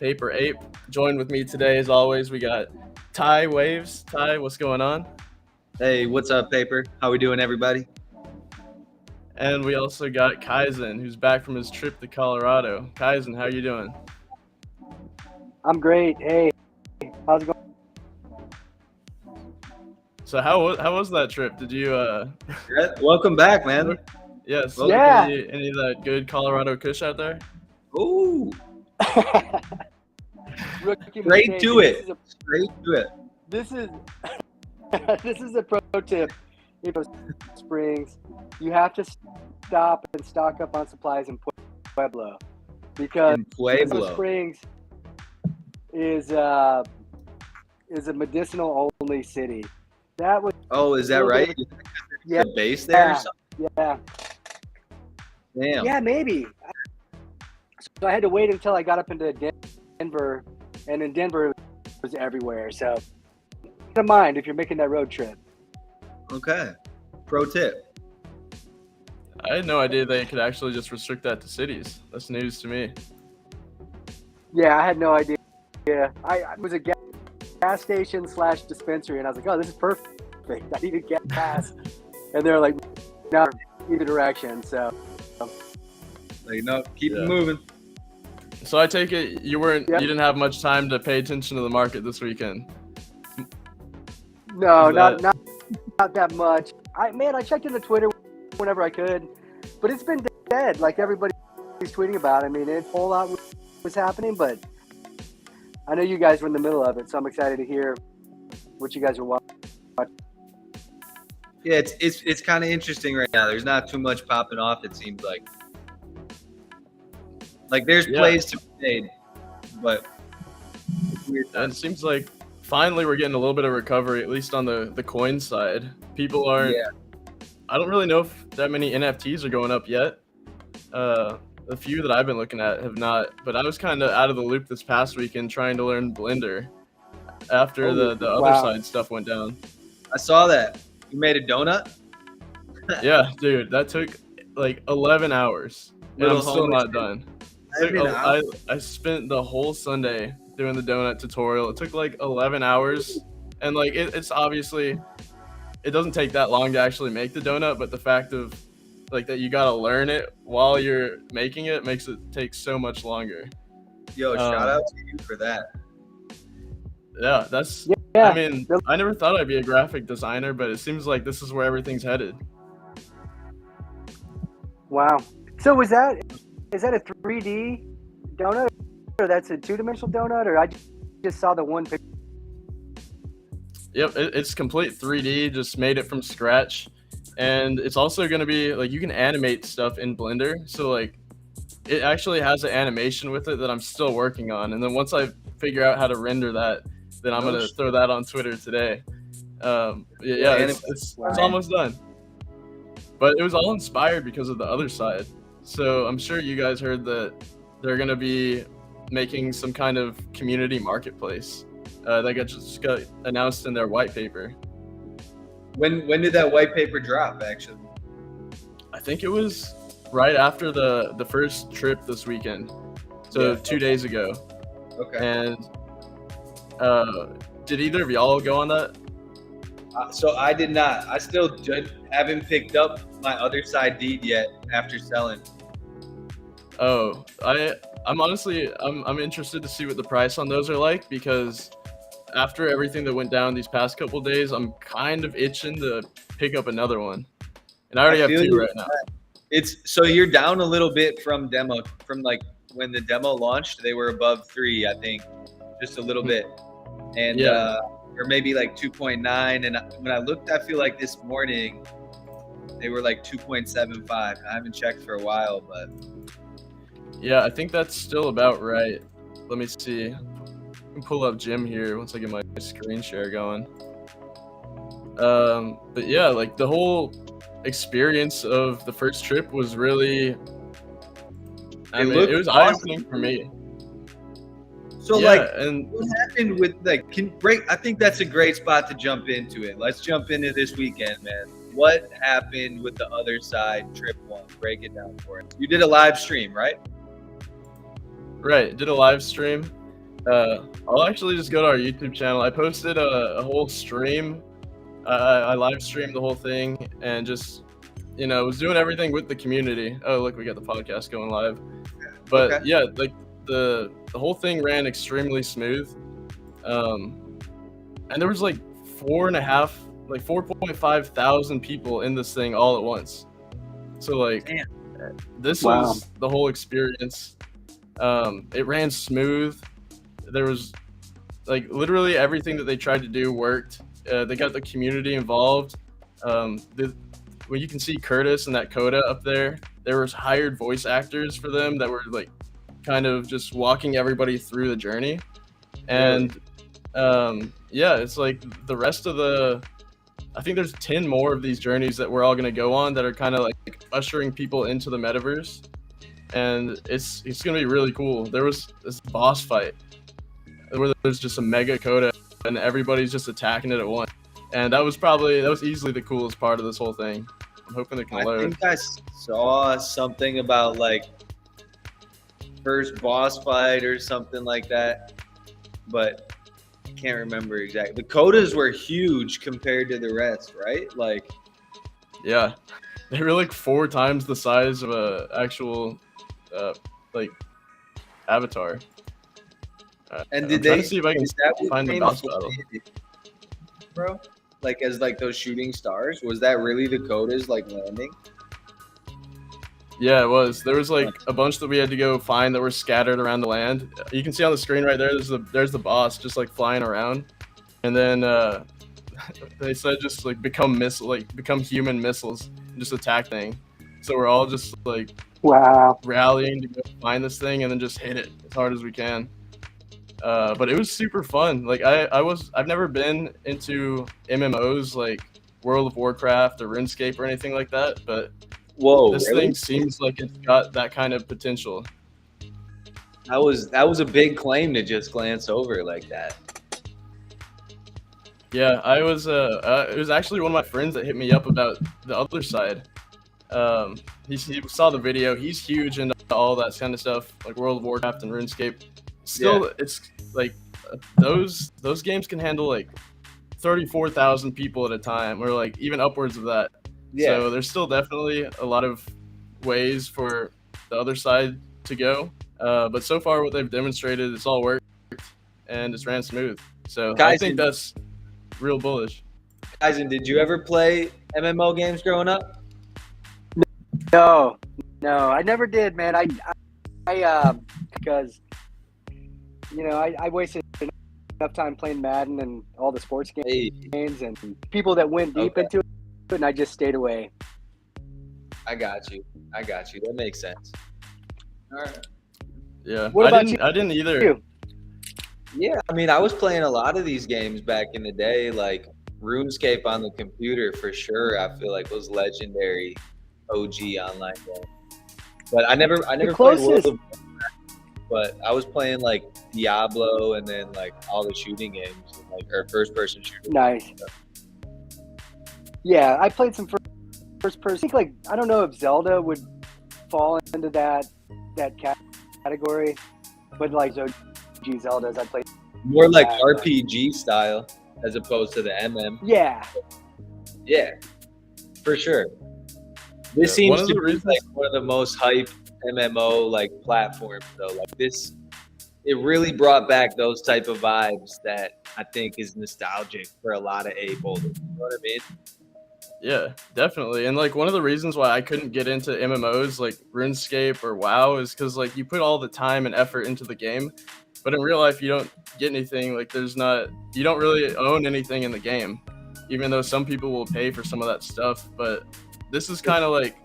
Paper Ape. Joined with me today, as always, we got Ty Waves. Ty, what's going on? Hey, what's up, Paper? How we doing, everybody? And we also got Kaizen, who's back from his trip to Colorado. Kaizen, how you doing? I'm great. Hey, how's it going? So how was that trip? Did you Welcome back, man. yes, Yeah. any of that good Colorado Kush out there? Ooh, Rookie straight mistake. to it. Straight to it. This is this is a pro tip. In Springs, you have to stop and stock up on supplies in Pueblo because In Pueblo. Springs is a medicinal only city. That was Oh, is that right? Yeah. The base there or something? yeah. Damn. Yeah, maybe. So I had to wait until I got up into Denver, and in Denver it was everywhere. So keep in mind if you're making that road trip. Okay. Pro tip. I had no idea they could actually just restrict that to cities. That's news to me. Yeah, I had no idea. Yeah, I was a gas station / dispensary, and I was like, oh, this is perfect. I needed gas. And they're like, no, either direction. So Like, no, keep Yeah. it moving. So I take it you Yep. didn't have much time to pay attention to the market this weekend. no, Is not that much. I checked into Twitter whenever I could, but it's been dead. Like everybody's tweeting about it. I mean, a whole lot was happening, but I know you guys were in the middle of it, so I'm excited to hear what you guys are watching. Yeah, it's kind of interesting right now. There's not too much popping off, it seems like. Like, there's Yeah. plays to be made, but it's weird. And it seems like finally we're getting a little bit of recovery, at least on the coin side. People aren't. Yeah. I don't really know if that many NFTs are going up yet. The few that I've been looking at have not. But I was kind of out of the loop this past weekend trying to learn Blender after Oh, the other wow. side stuff went down. I saw that. You made a donut? Yeah, dude, that took like 11 hours, and Little I'm still homework. not done. I spent the whole Sunday doing the donut tutorial. It took like 11 hours, and like it's obviously it doesn't take that long to actually make the donut, but the fact of like that you gotta learn it while you're making it makes it take so much longer. Yo, shout out to you for that. Yeah, that's. Yeah, I mean, I never thought I'd be a graphic designer, but it seems like this is where everything's headed. wow. So is that a 3D donut, or that's a 2-dimensional donut, or I just saw the one picture? Yep, it's complete 3D, just made it from scratch. And it's also going to be like you can animate stuff in Blender. So like it actually has an animation with it that I'm still working on. And then once I figure out how to render that, then I'm going to throw that on Twitter today. It's almost done. But it was all inspired because of the other side. So I'm sure you guys heard that they're going to be making some kind of community marketplace. That just got announced in their white paper. When did that white paper drop, actually? I think it was right after the first trip this weekend. So 2 days ago. Okay. And did either of y'all go on that? So I did not. I still haven't picked up my other side deed yet after selling. Oh, I'm honestly I'm interested to see what the price on those are like, because after everything that went down these past couple days, I'm kind of itching to pick up another one. And I already have 2 right now. So you're down a little bit from demo, from like when the demo launched, they were above 3, I think, just a little bit. And or maybe like 2.9. And when I looked, I feel like this morning they were like 2.75. I haven't checked for a while, but yeah, I think that's still about right. Let me see. I can pull up Jim here once I get my screen share going. But yeah, like the whole experience of the first trip was really, it was eye-opening for me. So and what happened with I think that's a great spot to jump into it. Let's jump into this weekend, man. What happened with the other side trip 1? Break it down for us. You did a live stream, right? Right, did a live stream. I'll actually just go to our YouTube channel. I posted a whole stream. I live streamed the whole thing and just, was doing everything with the community. Oh, look, we got the podcast going live. But Okay. yeah, like the whole thing ran extremely smooth. And there was like 4.5 thousand people in this thing all at once. So like, Damn. this Wow. was the whole experience. It ran smooth. There was like literally everything that they tried to do worked. They got the community involved. When you can see Curtis and that Coda up there was hired voice actors for them that were like kind of just walking everybody through the journey. And yeah, it's like the rest of I think there's 10 more of these journeys that we're all going to go on that are kind of like ushering people into the metaverse. And it's going to be really cool. There was this boss fight where there's just a mega Coda and everybody's just attacking it at once. And that was easily the coolest part of this whole thing. I'm hoping it can I load. think I saw something about like first boss fight or something like that, but I can't remember exactly. The Codas were huge compared to the rest, right? Like, Yeah, they were like 4 times the size of a actual like avatar. and I'm did trying they to see if I can is that what find the came boss before battle. they did, bro? Like as like those shooting stars? Was that really the Codas like landing? Yeah, it was. There was like a bunch that we had to go find that were scattered around the land. You can see on the screen right there. There's the boss just like flying around, and then they said just like become human missiles and just attack thing. So we're all just like Wow. rallying to go find this thing and then just hit it as hard as we can. But it was super fun. Like I've never been into MMOs like World of Warcraft or RuneScape or anything like that, but Whoa, this really? thing seems like it's got that kind of potential. That was a big claim to just glance over like that. Yeah, I was. It was actually one of my friends that hit me up about the other side. He saw the video. He's huge into all that kind of stuff, like World of Warcraft and RuneScape. Still, it's like those games can handle like 34,000 people at a time, or like even upwards of that. Yeah. So there's still definitely a lot of ways for the other side to go. But so far, what they've demonstrated, it's all worked and it's ran smooth. So I think that's real bullish. Eisen, did you ever play MMO games growing up? No, I never did, man. I because I wasted enough time playing Madden and all the sports games and people that went deep into it, and I just stayed away. I got you. That makes sense. All right. Yeah. What about I didn't either. you? Yeah, I mean, I was playing a lot of these games back in the day, like RuneScape on the computer for sure. I feel like was legendary OG online game. But I never played World of Warcraft, but I was playing like Diablo and then like all the shooting games, like or first person shooters. Nice. Yeah, I played some first person. I think like I don't know if Zelda would fall into that category, but like OG Zeldas, I played More like RPG style as opposed to the MM. Yeah, for sure. This Yeah, seems to be like one of the most hype MMO like platforms though. Like this, it really brought back those type of vibes that I think is nostalgic for a lot of A holders. You know what I mean? Yeah, definitely. And like one of the reasons why I couldn't get into MMOs like RuneScape or WoW is because like you put all the time and effort into the game, but in real life you don't get anything. Like you don't really own anything in the game, even though some people will pay for some of that stuff. But this is kind of like,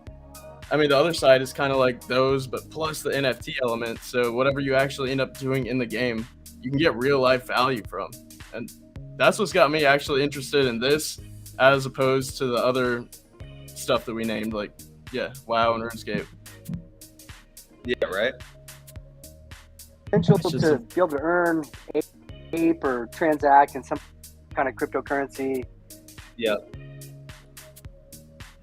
I mean, the other side is kind of like those, but plus the NFT element. So whatever you actually end up doing in the game, you can get real life value from. And that's what's got me actually interested in this, as opposed to the other stuff that we named, like, WoW and RuneScape. Yeah, right. potential to be able to earn ape or transact in some kind of cryptocurrency. Yeah.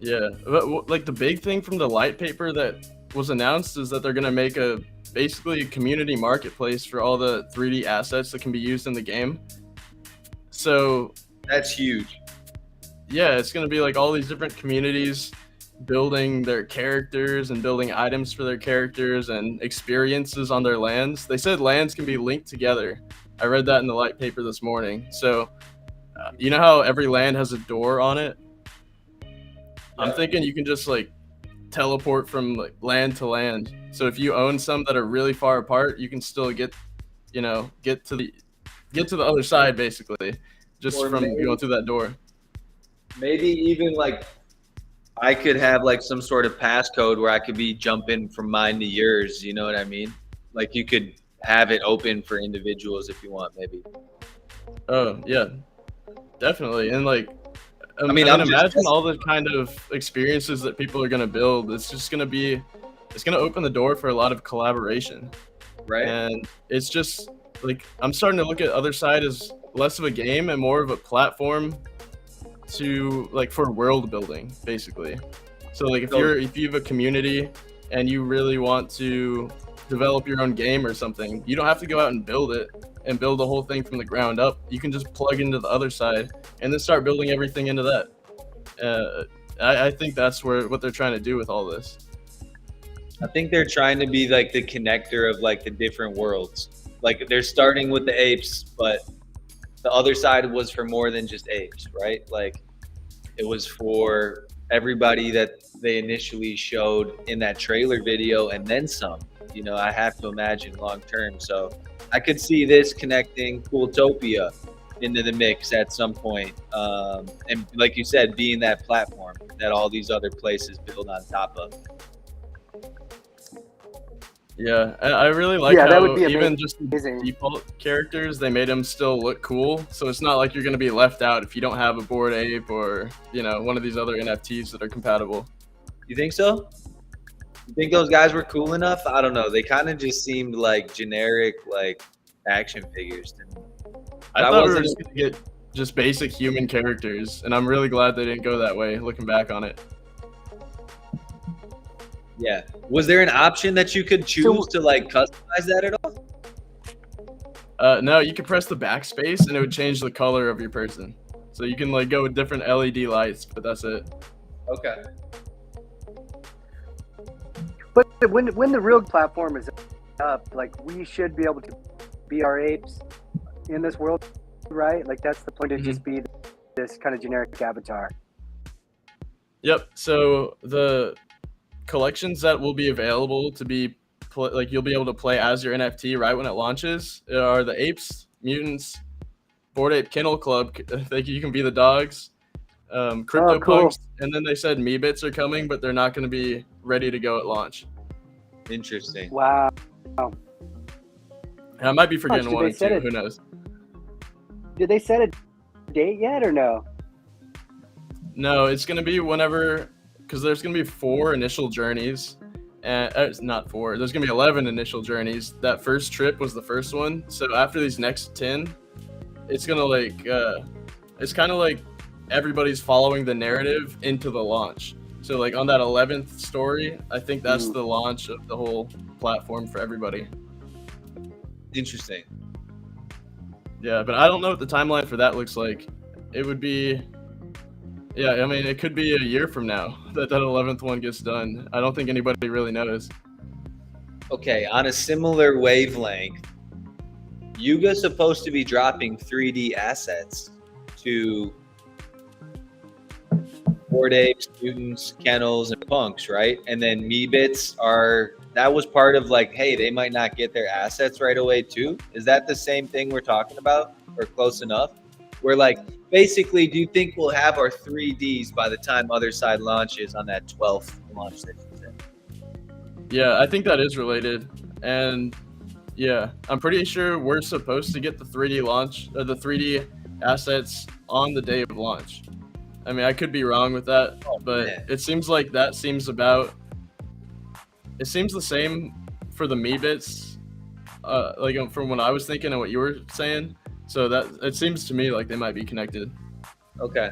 Yeah, but like the big thing from the light paper that was announced is that they're gonna make a basically a community marketplace for all the 3D assets that can be used in the game. So That's huge. yeah, it's going to be like all these different communities building their characters and building items for their characters and experiences on their lands. They said lands can be linked together. I read that in the light paper this morning. So you know how every land has a door on it? I'm thinking you can just like teleport from like land to land. So if you own some that are really far apart, you can still get to the other side basically, just Or from maybe- going through that door. Maybe even like I could have like some sort of passcode where I could be jumping from mine to yours. You know what I mean? Like you could have it open for individuals if you want, maybe. Oh yeah, definitely. And like, I mean, I'm just- imagine all the kind of experiences that people are gonna build. It's gonna open the door for a lot of collaboration. Right? And it's just like I'm starting to look at Other Side as less of a game and more of a platform to like for world building, basically. So like if you have a community and you really want to develop your own game or something, you don't have to go out and build it and build the whole thing from the ground up. You can just plug into the Other Side and then start building everything into that. I think that's what they're trying to do with all this. I think they're trying to be like the connector of like the different worlds. Like they're starting with the apes, but the Other Side was for more than just apes, right? Like it was for everybody that they initially showed in that trailer video and then some. You know, I have to imagine long term. So I could see this connecting Cooltopia into the mix at some point. And like you said, being that platform that all these other places build on top of. Yeah, I really like Yeah, that how would be even just the amazing. default characters, they made them still look cool. So it's not like you're going to be left out if you don't have a Bored Ape or, one of these other NFTs that are compatible. You think so? You think those guys were cool enough? I don't know. They kind of just seemed like generic, like action figures to me. I thought we were just going to get just basic human characters, and I'm really glad they didn't go that way, looking back on it. Yeah. Was there an option that you could choose to like customize that at all? No, you could press the backspace, and it would change the color of your person. So you can like go with different LED lights, but that's it. Okay. But when the real platform is up, like we should be able to be our apes in this world, right? Like that's the point to just be this kind of generic avatar. Yep. So the collections that will be available to be you'll be able to play as your NFT right when it launches are the apes, mutants, Bored Ape Kennel Club. You can be the dogs, CryptoPunks, cool. And then they said Meebits are coming, but they're not going to be ready to go at launch. Interesting. Wow. And I might be forgetting Did one they or set two. it? Who knows? Did they set a date yet or no? No, it's going to be whenever, because there's going to be 4 initial journeys. And not 4. There's going to be 11 initial journeys. That first trip was the first one. So after these next 10, it's going to it's kind of like everybody's following the narrative into the launch. So like on that 11th story, I think that's the launch of the whole platform for everybody. Interesting. Yeah, but I don't know what the timeline for that looks like. It would be, yeah, I mean, it could be a year from now that 11th one gets done. I don't think anybody really knows. Okay, on a similar wavelength, Yuga's supposed to be dropping 3D assets to Bored Apes, mutants, kennels, and punks, right? And then Meebits that was part of like, hey, they might not get their assets right away too. Is that the same thing we're talking about or close enough? We're like, basically, do you think we'll have our 3Ds by the time Other Side launches on that 12th launch that you said? Yeah, I think that is related. And yeah, I'm pretty sure we're supposed to get the 3D launch, or the 3D assets on the day of launch. I mean, I could be wrong with that, but it seems like it seems the same for the Meebits, like from what I was thinking and what you were saying. So that it seems to me like they might be connected. Okay.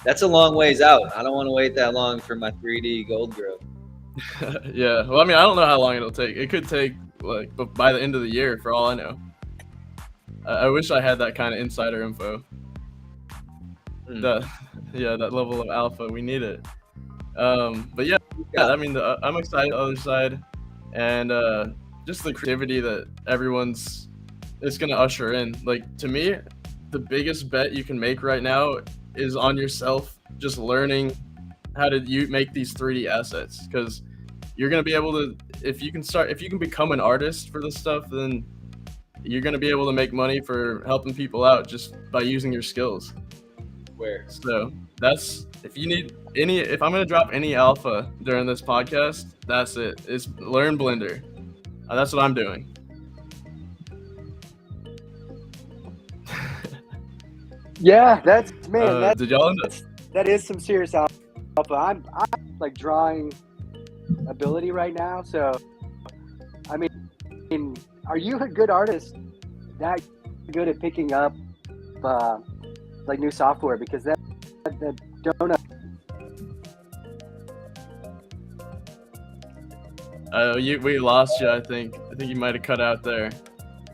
That's a long ways out. I don't want to wait that long for my 3D gold growth. Yeah. Well, I mean, I don't know how long it'll take. It could take but by the end of the year, for all I know. I wish I had that kind of insider info. That level of alpha, we need it. But yeah, I mean, I'm excited the other side, and just the creativity that everyone's is gonna usher in. Like, to me, the biggest bet you can make right now is on yourself, just learning how to make these 3D assets, because you're gonna be able to, if you can become an artist for this stuff, then you're gonna be able to make money for helping people out just by using your skills. So that's, if I'm gonna drop any alpha during this podcast, that's it. It's learn Blender. That's what I'm doing. Yeah, that's, man, did y'all that is some serious alpha. I'm like drawing ability right now, so I mean, are you a good artist that good at picking up like new software? Because that donut. We lost you. I think you might have cut out there.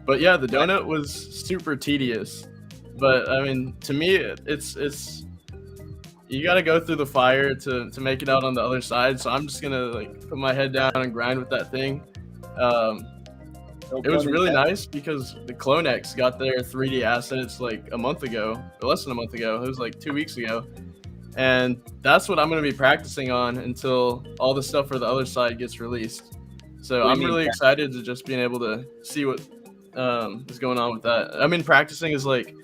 But yeah, the donut was super tedious. But I mean, to me, it's you got to go through the fire to make it out on the other side. So I'm just gonna like put my head down and grind with that thing. It was really nice because the CloneX got their 3D assets like a month ago, or less than a month ago. It was like 2 weeks ago. And that's what I'm going to be practicing on until all the stuff for the other side gets released. So I'm really excited to just being able to see what is going on with that. I mean, practicing is like,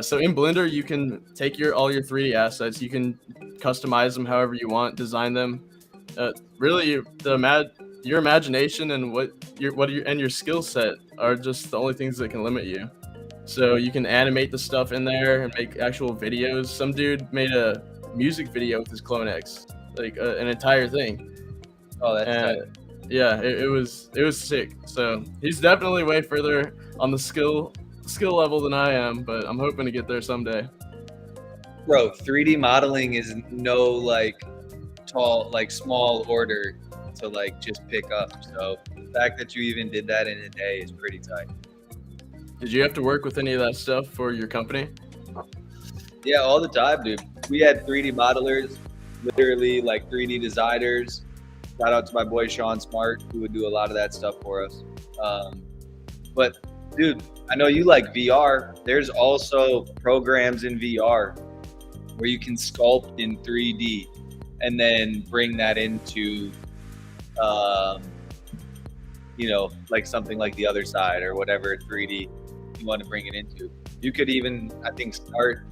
so in Blender, you can take all your 3D assets, you can customize them however you want, design them. Really, your imagination and your skill set are just the only things that can limit you. So you can animate the stuff in there and make actual videos. Some dude made a music video with his CloneX, like an entire thing. Oh, that's tight. Yeah, it was sick. So he's definitely way further on the skill level than I am, but I'm hoping to get there someday. Bro, 3D modeling is no like small order to like just pick up. So the fact that you even did that in a day is pretty tight. Did you have to work with any of that stuff for your company? Yeah, all the time, dude. We had 3D modelers, literally like 3D designers. Shout out to my boy Sean Smart, who would do a lot of that stuff for us. But dude, I know you like VR. There's also programs in VR where you can sculpt in 3D and then bring that into like something like the other side or whatever 3D you want to bring it into. You could even, I think, start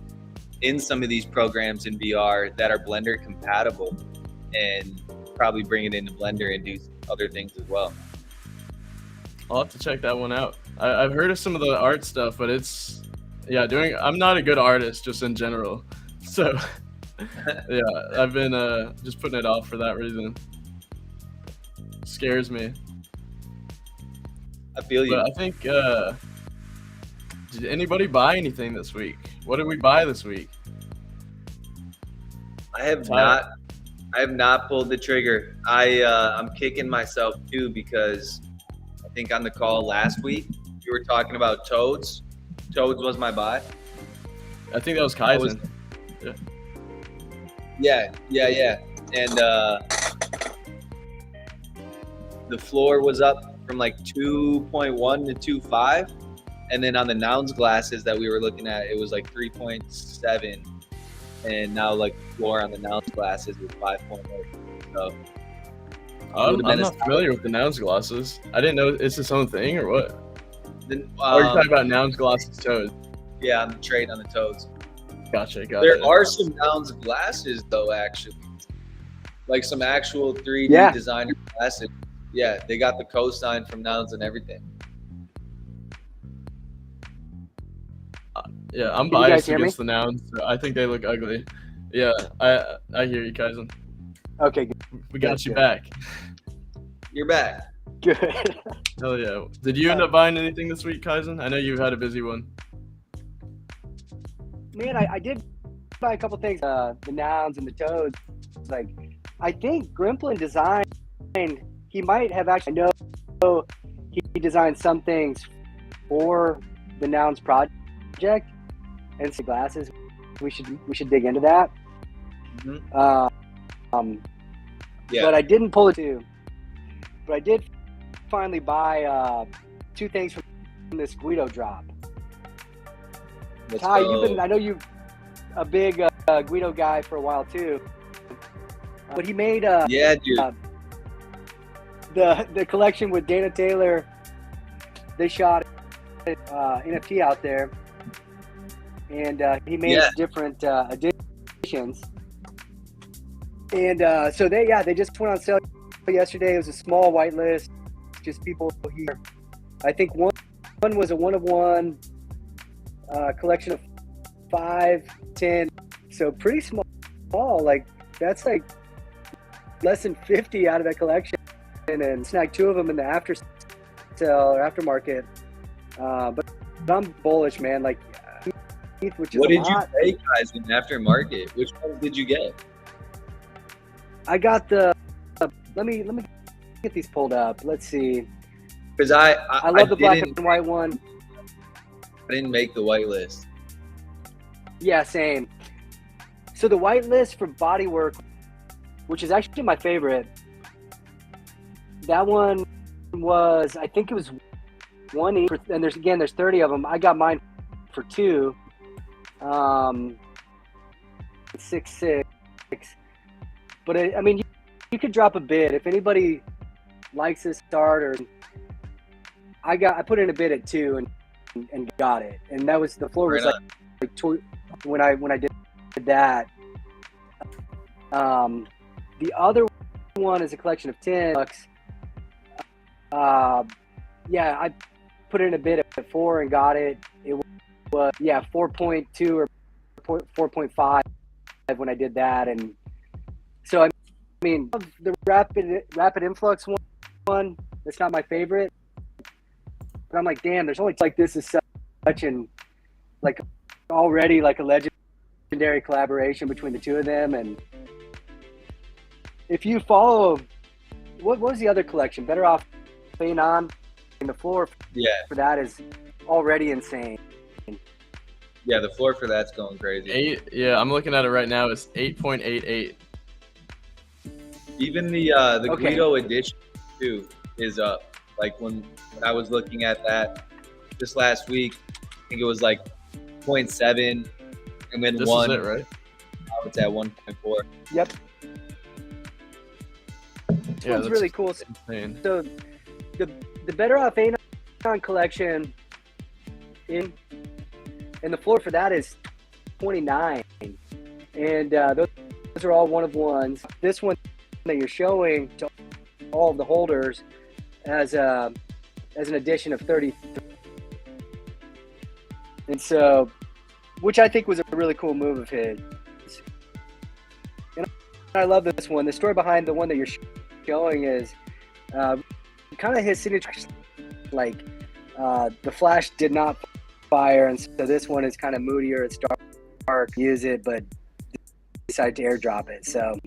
in some of these programs in VR that are Blender compatible and probably bring it into Blender and do other things as well. I'll have to check that one out. I've heard of some of the art stuff, but I'm not a good artist just in general. So yeah, I've been just putting it off for that reason. Scares me. I feel you. But I think, did anybody buy anything this week? What did we buy this week? I have not pulled the trigger. I'm kicking myself too because I think on the call last week you were talking about Toads. Toads was my buy. I think that was Kaizen. Yeah. And the floor was up from like 2.1 to 2.5. And then on the nouns glasses that we were looking at, it was like 3.7. And now like the floor on the nouns glasses is 5.8. So I'm not familiar with the nouns glasses. I didn't know it's its own thing or what? Are you talking about nouns glasses Toads? Yeah, I'm trading on the Toads. Gotcha. There are some nouns glasses though, actually. Like some actual 3D designer glasses. Yeah, they got the cosign from nouns and everything. Yeah, I'm biased against the nouns. So I think they look ugly. Yeah, I hear you, Kaizen. Okay, good. We got you back. You're back. Good. Hell yeah. Did you end up buying anything this week, Kaizen? I know you had a busy one. Man, I did buy a couple things. The nouns and the Toads. Like, I think Grimplin Design, he might have actually know he designed some things for the Nouns project and some glasses. We should dig into that. Mm-hmm. Yeah. But I didn't pull it too. But I did finally buy 2 things from this Guido drop. Let's Ty, go. I know you're a big Guido guy for a while too. But he made yeah, dude. The collection with Dana Taylor. They shot NFT out there, and he made different editions. And so they just went on sale yesterday. It was a small whitelist, just people here. I think one was a 1-of-1 collection of 5, 10, so pretty small. Like that's like less than 50 out of that collection, and snagged 2 of them in the after sale or aftermarket. But I'm bullish, man. Like, which is what did lot. You pay, guys, in aftermarket? Which ones did you get? I got the. Let me get these pulled up. Let's see. Because I love the black and white one. I didn't make the white list. Yeah, same. So the white list for bodywork, which is actually my favorite, that one was, I think it was 1 each, and there's 30 of them. I got mine for 2, 6. But I mean, you could drop a bid if anybody likes this start, or I put in a bid at 2 and got it, and that was the floor was like 2 when I did that. The other one is a collection of 10 bucks. Yeah, I put in a bid at 4 and got it. It was 4.2 or 4.5 when I did that, and so I mean the rapid influx one. That's not my favorite, but I'm like, damn, there's only like this is such an like already like a legendary collaboration between the 2 of them. And if you follow, what was the other collection? Better Off Phenom, and the floor for that is already insane. Yeah, the floor for that's going crazy. I'm looking at it right now. It's 8.88. Even the Guido edition too is up. Like when I was looking at that this last week, I think it was like 0.7, and then this 1. Is it, right? Now it's at 1.4. Yep. This one's really cool. Insane. So the Better Off Anon collection and the floor for that is 29, and those are all 1-of-1s. This one that you're showing to all of the holders as an addition of 30, and so, which I think was a really cool move of his. And I love this one. The story behind the one that you're showing is kind of his signature, like the flash did not fire, and so this one is kind of moodier. It's dark, use it, but decided to airdrop it. So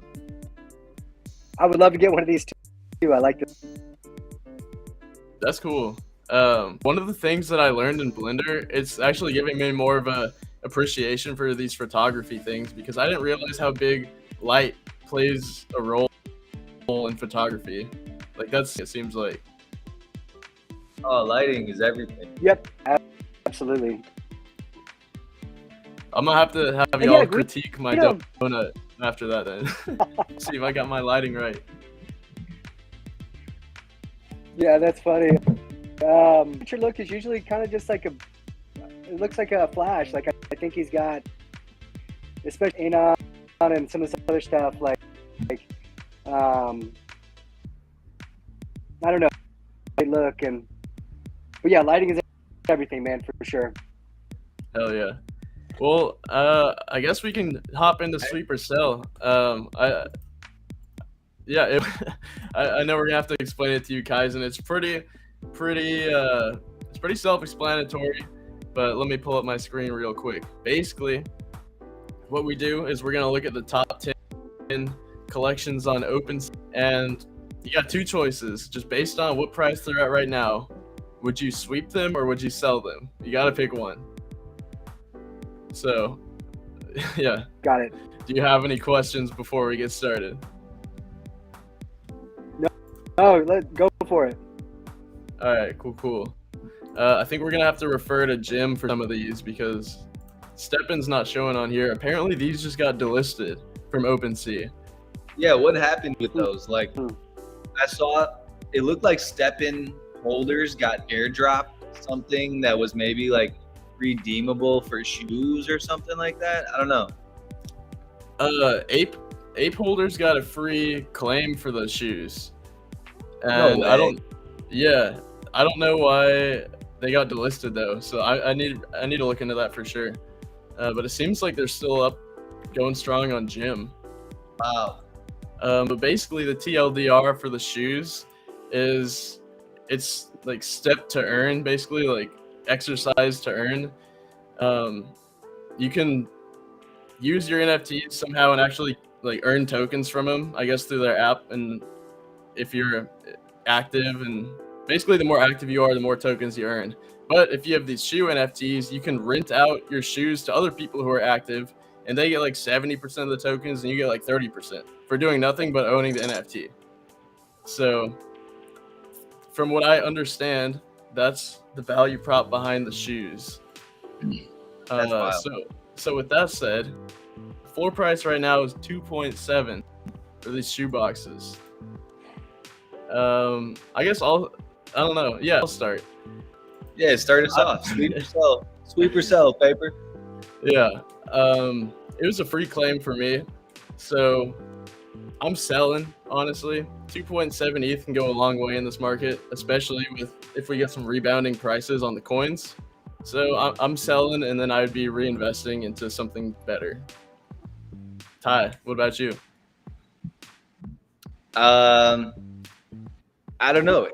I would love to get one of these too. I like this. That's cool. One of the things that I learned in Blender, it's actually giving me more of a appreciation for these photography things, because I didn't realize how big light plays a role in photography. Like it seems like. Oh, lighting is everything. Yep, absolutely. I'm gonna have to have y'all critique my donut after that then. See if I got my lighting right. Yeah, that's funny. Picture look is usually kind of just like it looks like a flash. Like I think he's got, especially Anon and some of this other stuff, like I don't know, look, but yeah, lighting is everything, man, for sure. Hell yeah. Well, I guess we can hop into sweep or sell. I know we're gonna have to explain it to you guys, and it's pretty self-explanatory. But let me pull up my screen real quick. Basically, what we do is we're gonna look at the top 10 collections on OpenSea, and You got two choices, just based on what price they're at right now. Would you sweep them or would you sell them? You got to pick one. So, yeah. Got it. Do you have any questions before we get started? Oh, let's go for it. All right, cool. I think we're going to have to refer to Jim for some of these because Steppen's not showing on here. Apparently, these just got delisted from OpenSea. Yeah, what happened with those? Like, I saw it looked like Steppen holders got airdropped something that was maybe like redeemable for shoes or something like that. I don't know. Ape holders got a free claim for those shoes. No And way. I don't know why they got delisted though. So I need to look into that for sure. But it seems like they're still up, going strong on Gym. Wow. But basically the TLDR for the shoes is it's like step to earn, basically like exercise to earn. You can use your NFTs somehow and actually like earn tokens from them, I guess, through their app. And if you're active, and basically the more active you are, the more tokens you earn. But if you have these shoe NFTs, you can rent out your shoes to other people who are active, and they get like 70% of the tokens, and you get like 30% for doing nothing but owning the NFT. So from what I understand, that's the value prop behind the shoes. That's wild. So with that said, floor price right now is 2.7 for these shoe boxes. I guess I don't know. Yeah, I'll start. Yeah, start us off. Sweep or sell. Sweep or sell, paper. Yeah. It was a free claim for me. So I'm selling, honestly. 2.7 ETH can go a long way in this market, especially if we get some rebounding prices on the coins. So I'm selling, and then I would be reinvesting into something better. Ty, what about you? I don't know.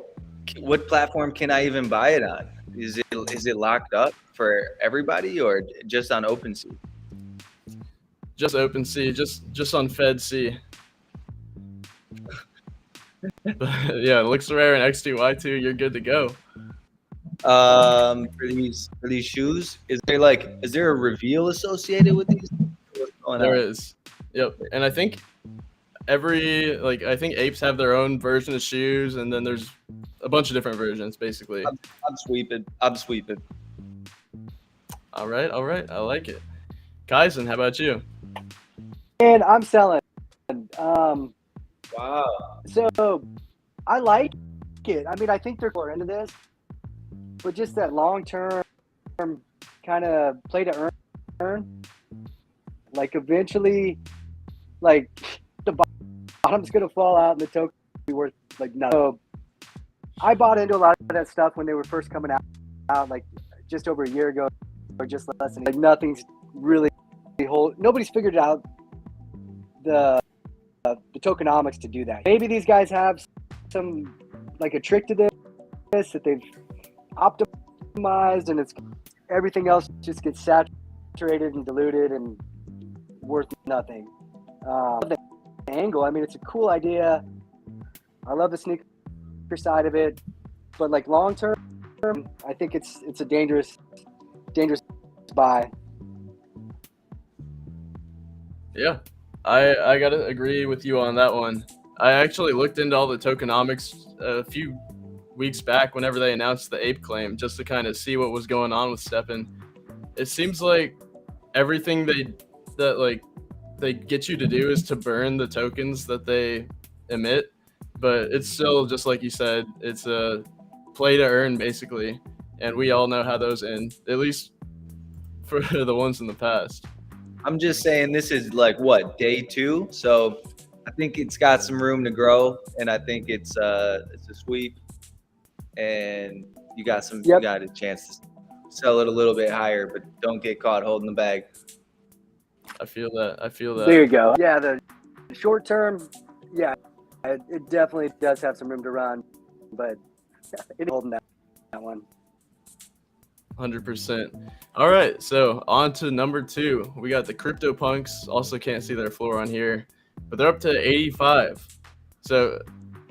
What platform can I even buy it on? Is it locked up for everybody or just on OpenSea? Just OpenSea, just on FedSea. Yeah, looks rare in X2Y2. You're good to go. For these shoes, is there a reveal associated with these? What's going There on? is. Yep. And I think I think apes have their own version of shoes, and then there's a bunch of different versions, basically. I'm sweeping. All right. I like it. Kaizen, how about you? And I'm selling. Wow. So I like it. I mean, I think they're more into this, but just that long-term kind of play to earn. Like eventually, like the bottom's gonna fall out and the token will be worth like nothing. So I bought into a lot of that stuff when they were first coming out like just over a year ago, or just less than. Like nothing's really nobody's figured out the tokenomics to do that. Maybe these guys have some like a trick to this that they've optimized, and it's everything else just gets saturated and diluted and worth nothing. The angle, I mean, it's a cool idea. I love the sneaker side of it, but like long term, I think it's a dangerous buy. Yeah, I gotta agree with you on that one. I actually looked into all the tokenomics a few weeks back whenever they announced the ape claim, just to kind of see what was going on with Steppen. It seems like everything they get you to do is to burn the tokens that they emit, but it's still just like you said, it's a play to earn basically, and we all know how those end, at least for the ones in the past. I'm just saying this is like what, day 2, so I think it's got some room to grow, and I think it's a sweep, and you got a chance to sell it a little bit higher, but don't get caught holding the bag. I feel that. There you go. Yeah, the short term, yeah, it definitely does have some room to run, but it's holding that one. 100%. All right, so on to number 2. We got the CryptoPunks. Also can't see their floor on here, but they're up to 85. So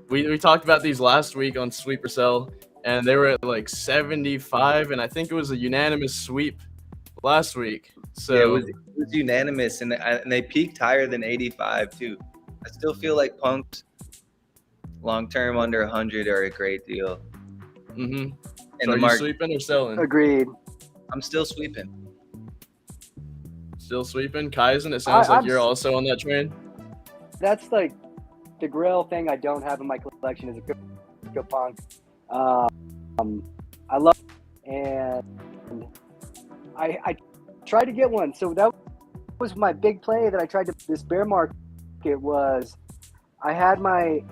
we talked about these last week on Sweep or Sell, and they were at like 75, and I think it was a unanimous sweep last week. So Yeah, it was unanimous, and they peaked higher than 85 too. I still feel like punks long term under 100 are a great deal. Mm-hmm. And So are you sweeping or selling? Agreed. I'm still sweeping. Still sweeping? Kaizen, it sounds like you're also on that train. That's like the grail thing I don't have in my collection is a CryptoPunk. I love it, and I tried to get one. So that was my big play that I tried to this bear market was I had my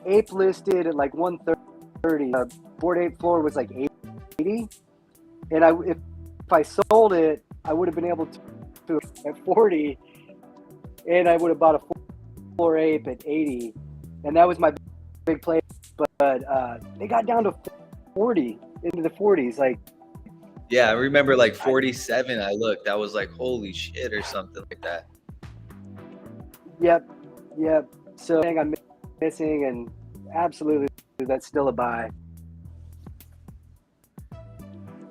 ape listed at like 130. Board ape floor was like 80, and if I sold it, I would have been able to at 40, and I would have bought a floor ape at 80, and that was my big play. But they got down to 40, into the 40s. Like, yeah, I remember like 47. I looked, that was like holy shit or something like that. Yep. So I think I'm missing, and absolutely, that's still a buy.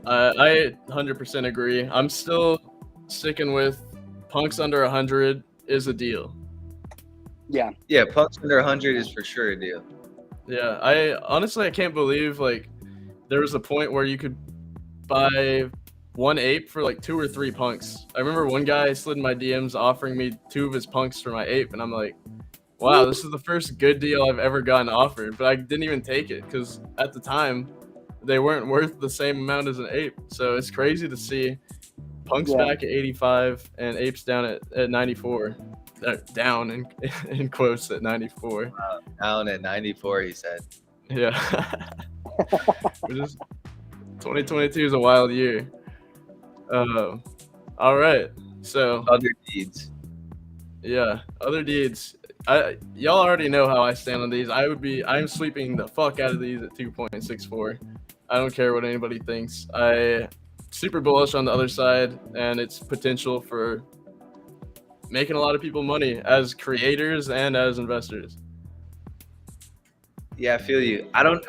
I 100% agree. I'm still sticking with punks under 100 is a deal. Yeah, punks under 100 is for sure a deal. Yeah, I honestly I can't believe like there was a point where you could buy one ape for like 2 or 3 punks. I remember one guy slid in my DMs offering me 2 of his punks for my ape, and I'm like, wow, this is the first good deal I've ever gotten offered. But I didn't even take it because at the time they weren't worth the same amount as an ape. So it's crazy to see punks back at 85 and apes down at 94. Down in quotes at 94. Down at 94, he said. Yeah. 2022 is a wild year. All right. So other deeds. Yeah, other deeds. Y'all already know how I stand on these. I'm sweeping the fuck out of these at 2.64. I don't care what anybody thinks. I super bullish on the other side and its potential for making a lot of people money as creators and as investors. Yeah, I feel you. I don't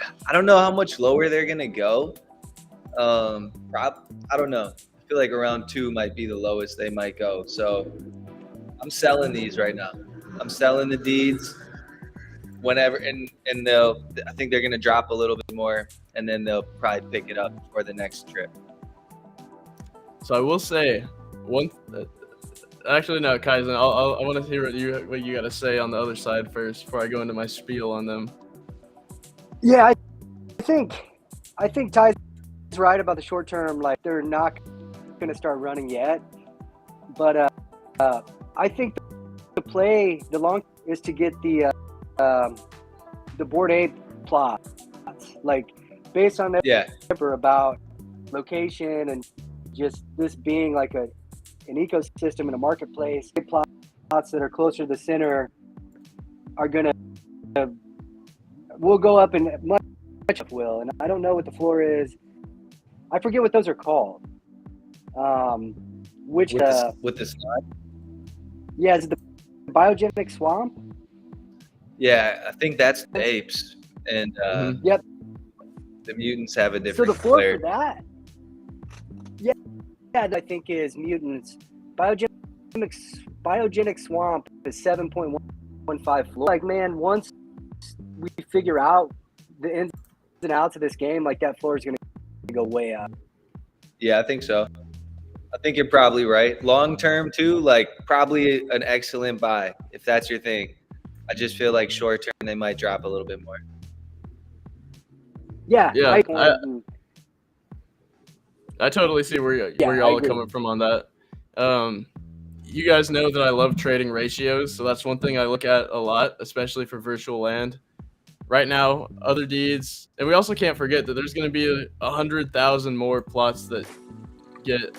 know how much lower they're gonna go. I don't know. I feel like around 2 might be the lowest they might go. So I'm selling these right now. I'm selling the deeds whenever, and I think they're gonna drop a little bit more, and then they'll probably pick it up for the next trip. So I will say actually no, Kaizen. I want to hear what you got to say on the other side first before I go into my spiel on them. Yeah, I think Ty's right about the short term. Like they're not going to start running yet, but I think the play, the long is to get the Bored Ape plots, like based on that paper about location and just this being like an ecosystem in a marketplace. Plots that are closer to the center are gonna will go up in much will, and I don't know what the floor is. I forget what those are called. With the slide? Yeah, is it the biogenic swamp? Yeah, I think that's the apes, and yep, the mutants have a different. So the floor for that, yeah, I think is mutants. Biogenic swamp is 7.15 floor. Like, man, once we figure out the ins and outs of this game, like that floor is going to go way up. Yeah, I think so. I think you're probably right. Long term too, like probably an excellent buy if that's your thing. I just feel like short term they might drop a little bit more. Yeah. I totally see where y'all are coming from on that. You guys know that I love trading ratios, so that's one thing I look at a lot, especially for virtual land. Right now, other deeds, and we also can't forget that there's going to be 100,000 more plots that get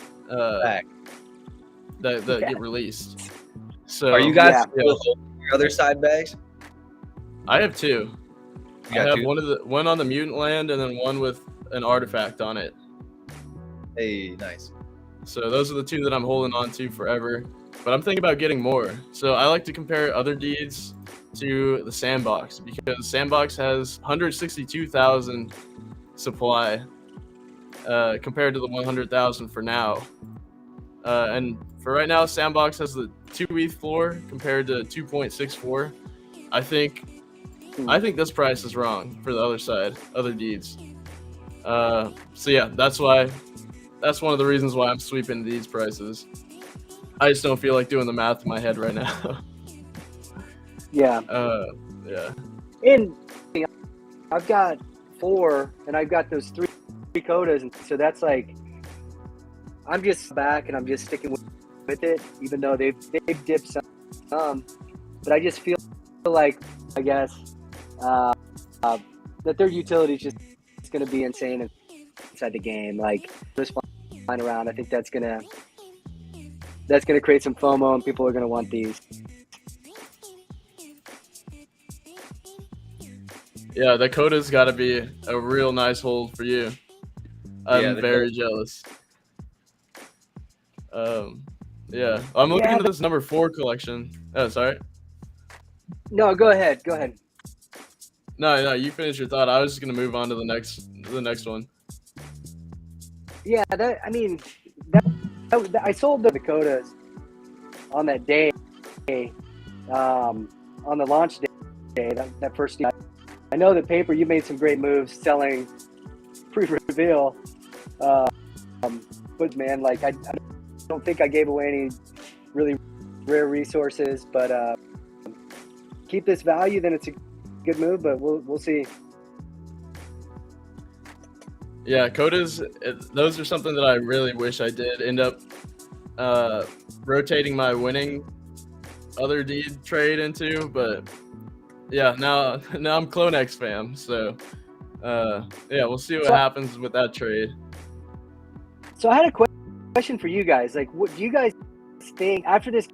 get released. So are you guys still holding your other side bags? I have 2. I have one on the mutant land and then one with an artifact on it. Hey, nice. So those are the 2 that I'm holding on to forever. But I'm thinking about getting more. So I like to compare other deeds to the Sandbox, because Sandbox has 162,000 supply compared to the 100,000 for now. And for right now, Sandbox has the 2 ETH floor compared to 2.64. I think this price is wrong for the other side, other deeds. So yeah, that's one of the reasons why I'm sweeping these prices. I just don't feel like doing the math in my head right now. Yeah. Yeah. And I've got 4, and I've got those 3 codas, and so that's like, I'm just back and I'm just sticking with it, even though they've dipped some. But I just feel like, I guess, that their utility is just going to be insane inside the game. Like, just flying around, I think that's gonna create some FOMO, and people are going to want these. Yeah, the coda's got to be a real nice hold for you. I'm very jealous. Yeah, I'm looking into this number 4 collection. Oh, sorry. No, go ahead. No, you finish your thought. I was just gonna move on to the next one. Yeah, I sold the Dakotas on that day, on the launch day, that first day. I know that Paper, you made some great moves selling pre-reveal, but man, like I don't think I gave away any really rare resources, but keep this value, then it's a good move, but we'll see. Yeah, codas, those are something that I really wish I did end up rotating my winning other deed trade into, but yeah, now I'm Clonex fam, so yeah, we'll see what happens with that trade. So I had a question for you guys. Like, what do you guys think after this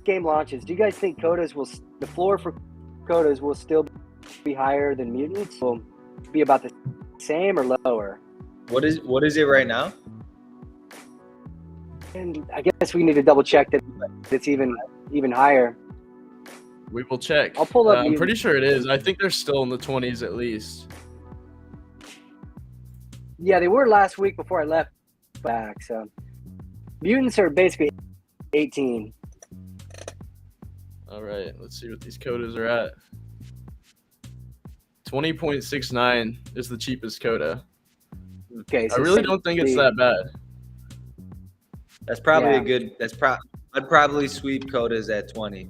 game launches? Do you guys think the floor for codas will still be higher than mutants? Will be about the same or lower? What is it right now? And I guess we need to double check that it's even higher. We will check. I'll pull up. I'm pretty sure it is. I think they're still in the 20s at least. Yeah, they were last week before I left back. So mutants are basically 18. All right, let's see what these codas are at. 20.69 is the cheapest coda. Okay, so I really don't think it's that bad. That's probably a good. I'd probably sweep codas at 20.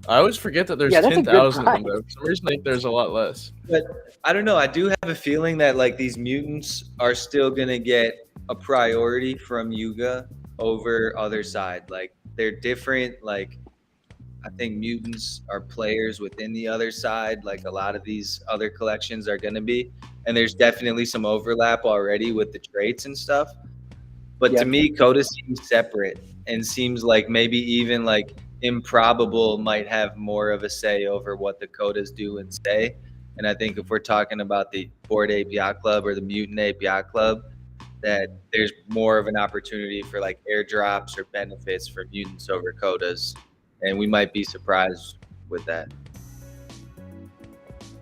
I always forget that there's 10,000 of them, though. For some reason, I think there's a lot less. But I don't know. I do have a feeling that like these mutants are still gonna get a priority from Yuga over other side. Like they're different. Like I think mutants are players within the other side. Like a lot of these other collections are gonna be, and there's definitely some overlap already with the traits and stuff. But to me, coda seems separate and seems like maybe even like Improbable might have more of a say over what the codas do and say. And I think if we're talking about the Bored Ape Yacht Club or the Mutant Ape Yacht Club, that there's more of an opportunity for like airdrops or benefits for mutants over codas. And we might be surprised with that.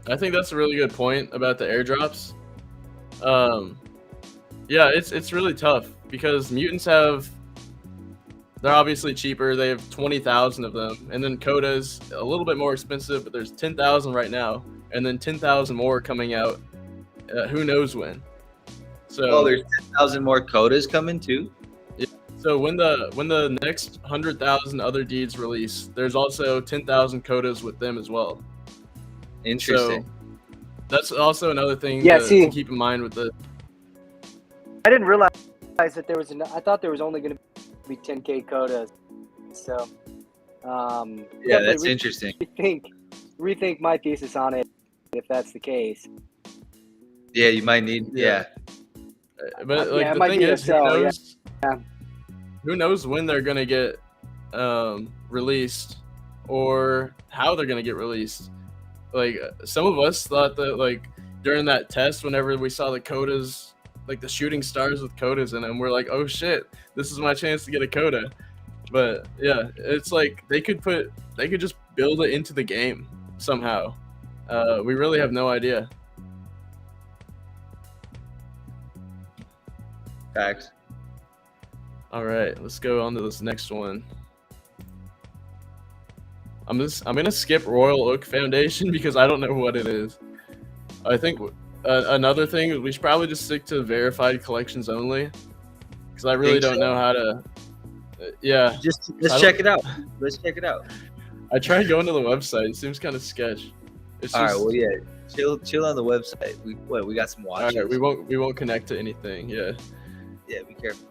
I think that's a really good point about the airdrops. Yeah, it's really tough because mutants they're obviously cheaper. They have 20,000 of them, and then coda's a little bit more expensive, but there's 10,000 right now, and then 10,000 more coming out. Who knows when? So there's 10,000 more codas coming too. Yeah. So when the next 100,000 other deeds release, there's also 10,000 codas with them as well. Interesting. So that's also another thing to keep in mind with the. I didn't realize that there was I thought there was only going to be 10K codas. So yeah, that's interesting. Rethink my thesis on it if that's the case. Yeah, you might need. Yeah. But like the thing is, who knows when they're gonna get released or how they're gonna get released. Like some of us thought that like during that test, whenever we saw the codas, like the shooting stars with codas in them, we're like, oh shit, this is my chance to get a coda. But yeah, it's like they could just build it into the game somehow. We really have no idea. Facts. All right, let's go on to this next one. I'm gonna skip Royal Oak Foundation because I don't know what it is. I think another thing is we should probably just stick to verified collections only, because I really don't know how to. Yeah. Let's check it out. Let's check it out. I tried going to the website. It seems kind of sketch. All right. Well, yeah. Chill on the website. We got some watches. All right. We won't connect to anything. Yeah. Yeah. Be careful.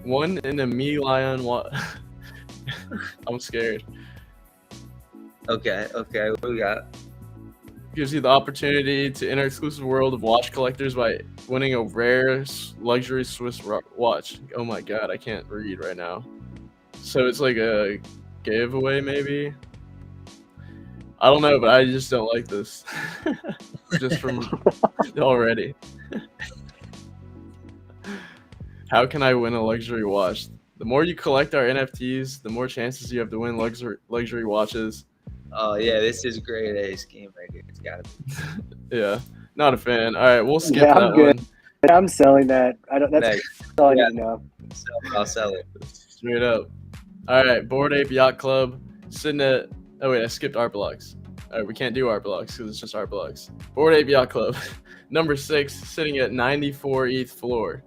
One in a me lion. What? I'm scared. Okay. What do we got? Gives you the opportunity to enter exclusive world of watch collectors by winning a rare luxury Swiss watch. Oh my god, I can't read right now. So it's like a giveaway, maybe? I don't know, but I just don't like this. Just from already. How can I win a luxury watch? The more you collect our NFTs, the more chances you have to win luxury watches. Oh yeah, this is a great A scheme right here. It's gotta be. Yeah, not a fan. All right, we'll skip Yeah, that I'm good. one. I'm selling that. That's Next. all I Yeah. need to know. I'll sell it. Straight up. All right, Bored Ape Yacht Club sitting at. Oh wait, I skipped art blocks. All right, we can't do art blocks because it's just art blocks. Bored Ape Yacht Club, number 6, sitting at 94 ETH floor.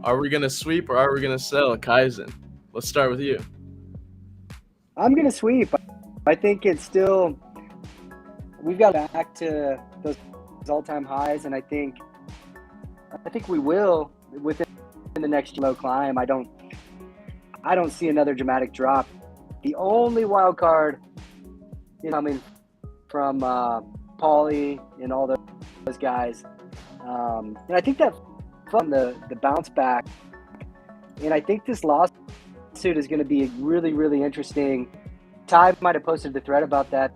Are we gonna sweep or are we gonna sell, Kaizen? Let's start with you. I'm gonna sweep. I think it's still. We've got back to those all-time highs, and I think we will within the next low climb. I don't see another dramatic drop. The only wild card is coming from Paulie and all those guys, and I think that from the bounce back, and I think this lawsuit is going to be really, really interesting. Ty might have posted the thread about that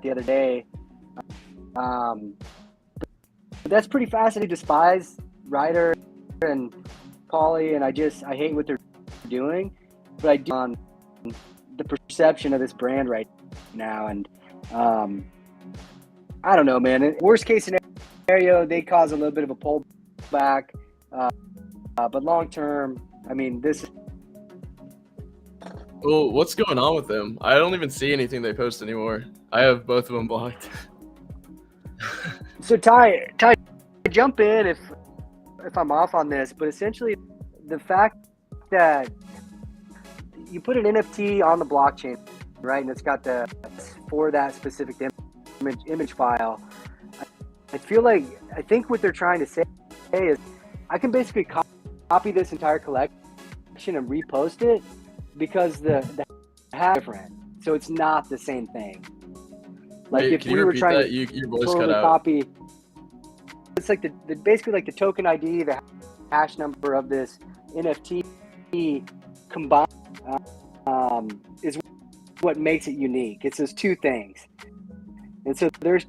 the other day. But that's pretty fascinating. Despise Ryder and Paulie, and I hate what they're doing. But I do on the perception of this brand right now, and I don't know, man. Worst case scenario, they cause a little bit of a pullback, but long term, I mean, this. Well, what's going on with them? I don't even see anything they post anymore. I have both of them blocked. So Ty, jump in if I'm off on this, but essentially the fact that you put an NFT on the blockchain, right, and it's got for that specific image file. I think what they're trying to say is I can basically copy this entire collection and repost it because the hash is different, so it's not the same thing. Like Hey, if can we you were repeat trying that? to Your voice totally cut out. copy, it's like the basically like the token ID, the hash number of this NFT combined is what makes it unique. It's those two things, and so there's.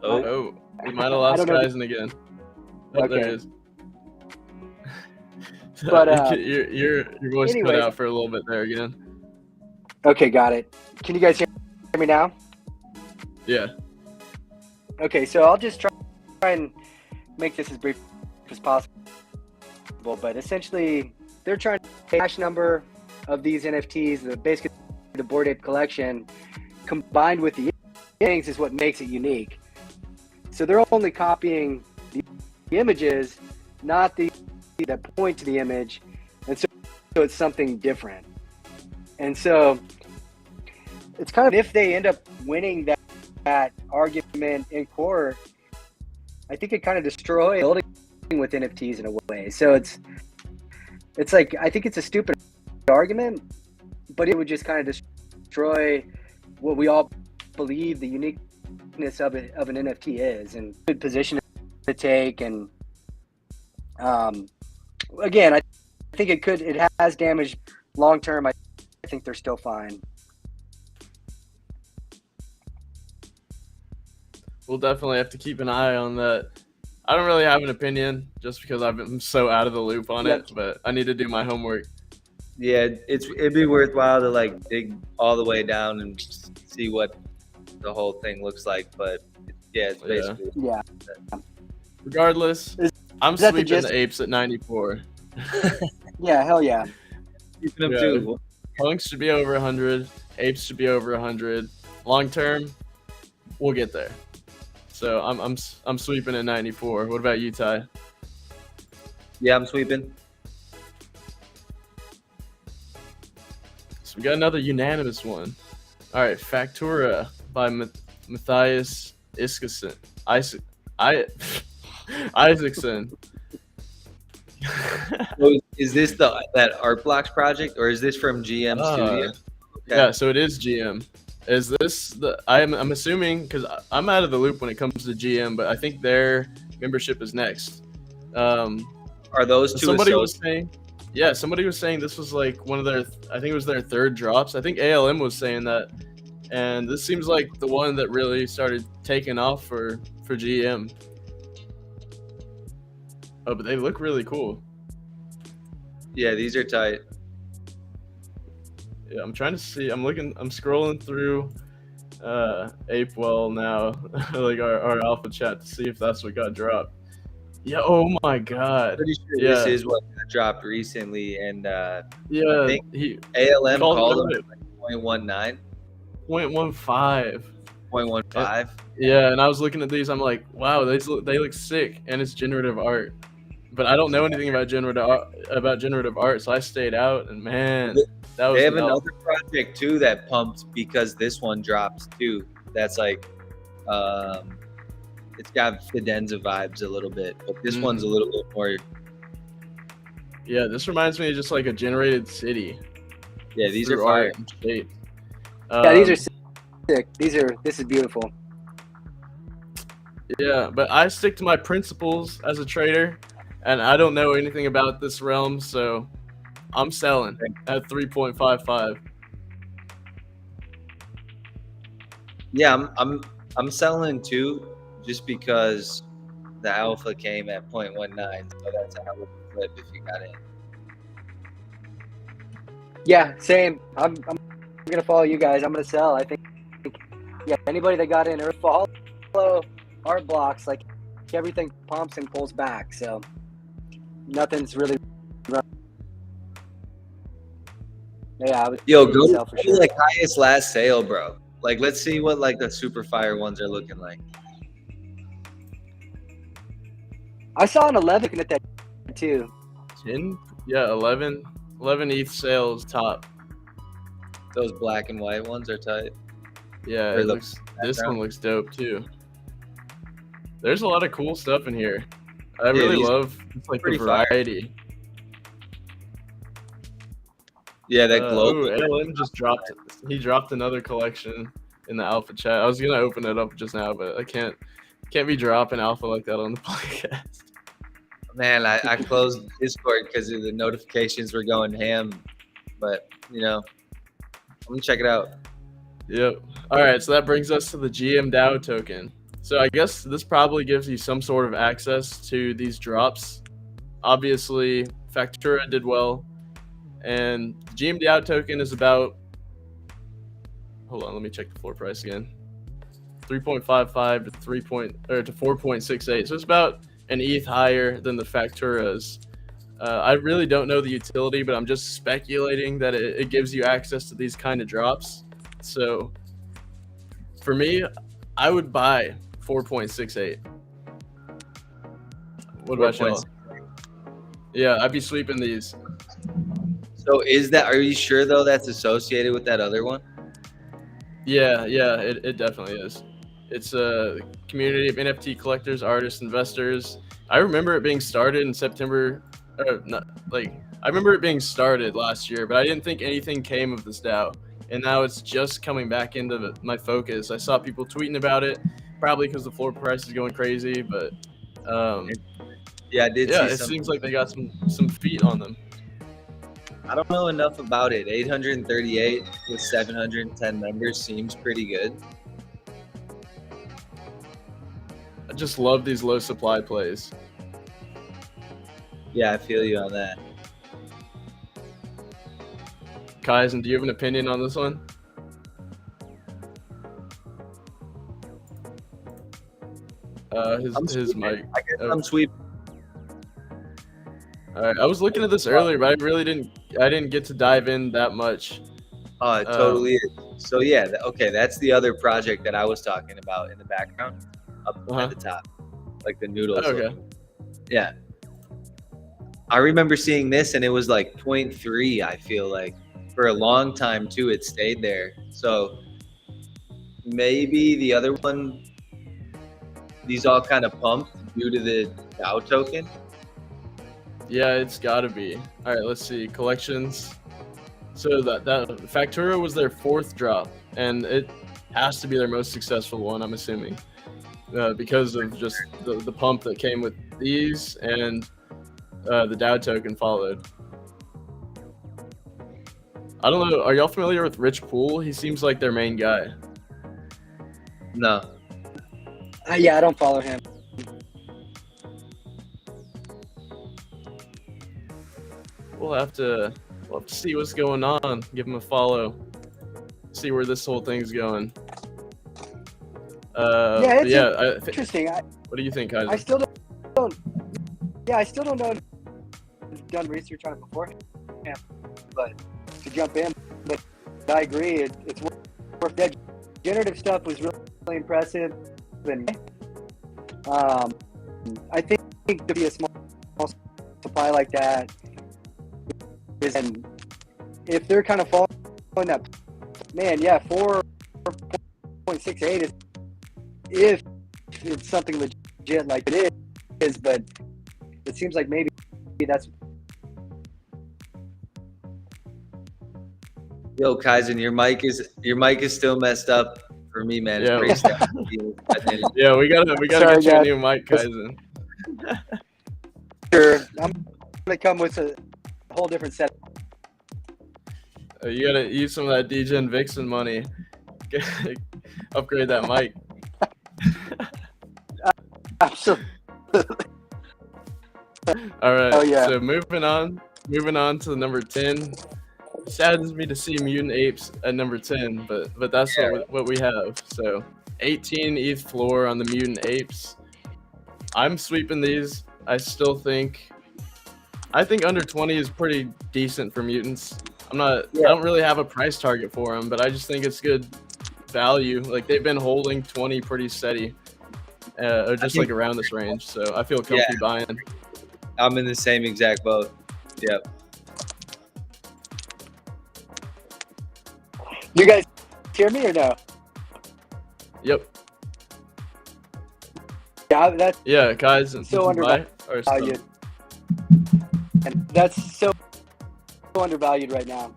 Oh, we might have lost Kaizen again. Oh, Okay. there it is. But, your voice cut anyways. out for a little bit there again. Okay, got it. Can you guys hear me now? Yeah. Okay, so I'll just try and make this as brief as possible. But essentially, they're trying to take the hash number of these NFTs, basically the Bored Ape collection, combined with the things is what makes it unique. So they're only copying the images, not the that point to the image, and so it's something different. And so it's kind of, if they end up winning that argument in court, I think it kind of destroys building with NFTs in a way. So it's like, I think it's a stupid argument, but it would just kind of destroy what we all believe the uniqueness of an NFT is, and good position to take. And again, I think it has damaged long term. I think they're still fine. We'll definitely have to keep an eye on that. I don't really have an opinion just because I'm so out of the loop on it, but I need to do my homework. Yeah, it'd be worthwhile to like dig all the way down and see what the whole thing looks like. But yeah, it's Yeah. basically Yeah. Regardless, Is I'm that the sweeping gist? the apes at 94. Yeah, hell yeah. keeping them Yeah. too. Punks should be over 100. Apes should be over 100. Long term, we'll get there. So I'm sweeping at 94. What about you, Ty? Yeah, I'm sweeping. So we got another unanimous one. All right, Factura by Matthias Isaacson. Isaacson. So is this that Art Blocks project, or is this from GM Studio? Yeah, so it is GM. Is this the? I'm assuming because I'm out of the loop when it comes to GM, but I think their membership is next. Are those two? Somebody was saying, yeah, somebody was saying this was like one of their. I think it was their third drops. I think ALM was saying that, and this seems like the one that really started taking off for GM. Oh, but they look really cool. Yeah, these are tight. Yeah, I'm trying to see. I'm scrolling through Apewell now, like our alpha chat to see if that's what got dropped. Yeah, oh my god. Pretty sure Yeah. this is what got dropped recently, and Yeah, I think he ALM called it them at like 0.19, 0.15. 0.15. Yeah, and I was looking at these, I'm like, wow, they look sick, and it's generative art. But I don't know anything about generative art, so I stayed out, and man, that was They have nuts. another project too that pumped because this one drops too. That's like, it's got Fidenza vibes a little bit, but this one's a little bit more. Yeah, this reminds me of just like a generated city. Yeah, these are through fire. art and shape. Yeah, these are sick. This is beautiful. Yeah, but I stick to my principles as a trader, and I don't know anything about this realm, so I'm selling at 3.55. Yeah, I'm selling too, just because the alpha came at 0.19, so that's a hell of a flip if you got in. Yeah, same. I'm gonna follow you guys. I'm gonna sell. I think yeah, anybody that got in or follow art blocks, like everything pumps and pulls back. So nothing's really. Yeah, I would Go sell for sure. like highest last sale, bro. Like, let's see what like the super fire ones are looking like. I saw an 11 at that too. 10? Yeah, 11 ETH sales top. Those black and white ones are tight. Yeah, Or it the looks. This background. one looks dope too. There's a lot of cool stuff in here. I Yeah, really these love like the pretty fire. variety. Yeah, that glow. Ooh, ALM just dropped. He dropped another collection in the alpha chat. I was gonna open it up just now, but I can't be dropping alpha like that on the podcast. Man, I closed Discord because the notifications were going ham. But you know, I'm gonna check it out. Yep. All right, so that brings us to the GM DAO token. So I guess this probably gives you some sort of access to these drops. Obviously, Factura did well, and GM DAO token is about. Hold on, let me check the floor price again. 3.55 to 4.68. So it's about an ETH higher than the Facturas. I really don't know the utility, but I'm just speculating that it gives you access to these kind of drops. So for me, I would buy 4.68. What about y'all? Yeah, I'd be sweeping these. So are you sure though that's associated with that other one? Yeah, it definitely is. It's a community of NFT collectors, artists, investors. I remember it being started in September. I remember it being started last year, but I didn't think anything came of this DAO. And now it's just coming back into my focus. I saw people tweeting about it, probably because the floor price is going crazy. But yeah, I did. Yeah, see it something. seems like they got some feet on them. I don't know enough about it. 838 with 710 members seems pretty good. I just love these low supply plays. Yeah, I feel you on that. Kaizen, do you have an opinion on this one? His mic. I guess Oh. I'm sweeping. All right, I was looking at this earlier, but I didn't get to dive in that much. Oh, it totally is. So yeah, okay, that's the other project that I was talking about in the background, up at the top, like the noodles. Oh, okay. Yeah. I remember seeing this, and it was like 0.3. I feel like for a long time too, it stayed there. So maybe the other one, these all kind of pumped due to the Dow token. Yeah, it's gotta be. All right, let's see collections. So that Factura was their 4th drop, and it has to be their most successful one, I'm assuming, because of just the pump that came with these, and the Dow token followed. I don't know. Are y'all familiar with Rich Pool? He seems like their main guy. No. Yeah, I don't follow him. We'll have to see what's going on. Give him a follow. See where this whole thing's going. Yeah, it's yeah. interesting. What do you think, Kaiser? I still don't. Yeah, I still don't know if I've done research on it before, but to jump in. But I agree, it's worth that. Generative stuff was really impressive, and I think to be a small supply like that, and if they're kind of following that, man, yeah, 4.68 is if it's something legit like it is, but it seems like maybe that's. Yo, Kaizen, your mic is still messed up for me, man. Yeah. It's Yeah, we gotta Sorry, get you a guys. new mic, Kaizen. Sure, I'm gonna come with a whole different set. You gotta use some of that Degen Vixen money. Upgrade that mic. Absolutely. All right. Oh, yeah. So moving on to number 10. Saddens me to see Mutant Apes at number 10, but that's what we have. So 18 ETH floor on the Mutant Apes. I'm sweeping these. I think under 20 is pretty decent for mutants. I don't really have a price target for them, but I just think it's good value. Like they've been holding 20 pretty steady, or just like around this range. So I feel comfy buying. I'm in the same exact boat. Yep. You guys hear me or no? Yep. Yeah, that's Yeah, guys. so undervalued. And that's so undervalued right now.